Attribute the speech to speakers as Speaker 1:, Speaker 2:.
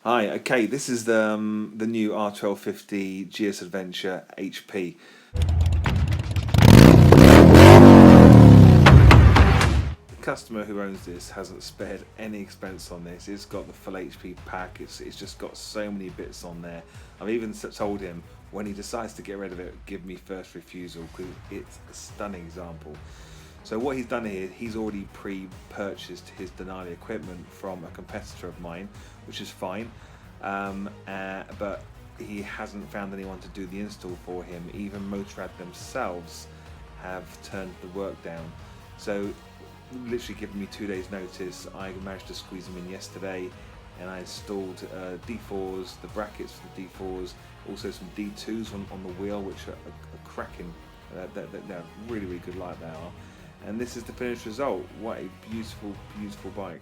Speaker 1: Hi, okay, this is the new R1250GSA Adventure HP. The customer who owns this hasn't spared any expense on this. It's got the full HP pack, it's just got so many bits on there. I've even told him when he decides to get rid of it, give me first refusal, because it's a stunning example. So what he's done here, he's already pre-purchased his Denali equipment from a competitor of mine, which is fine, but he hasn't found anyone to do the install for him. Even Motorrad themselves have turned the work down. So literally given me 2 days notice, I managed to squeeze them in yesterday, and I installed D4s, the brackets for the D4s, also some D2s on the wheel, which are cracking. They're really good light they are. And this is the finished result. What a beautiful, beautiful bike.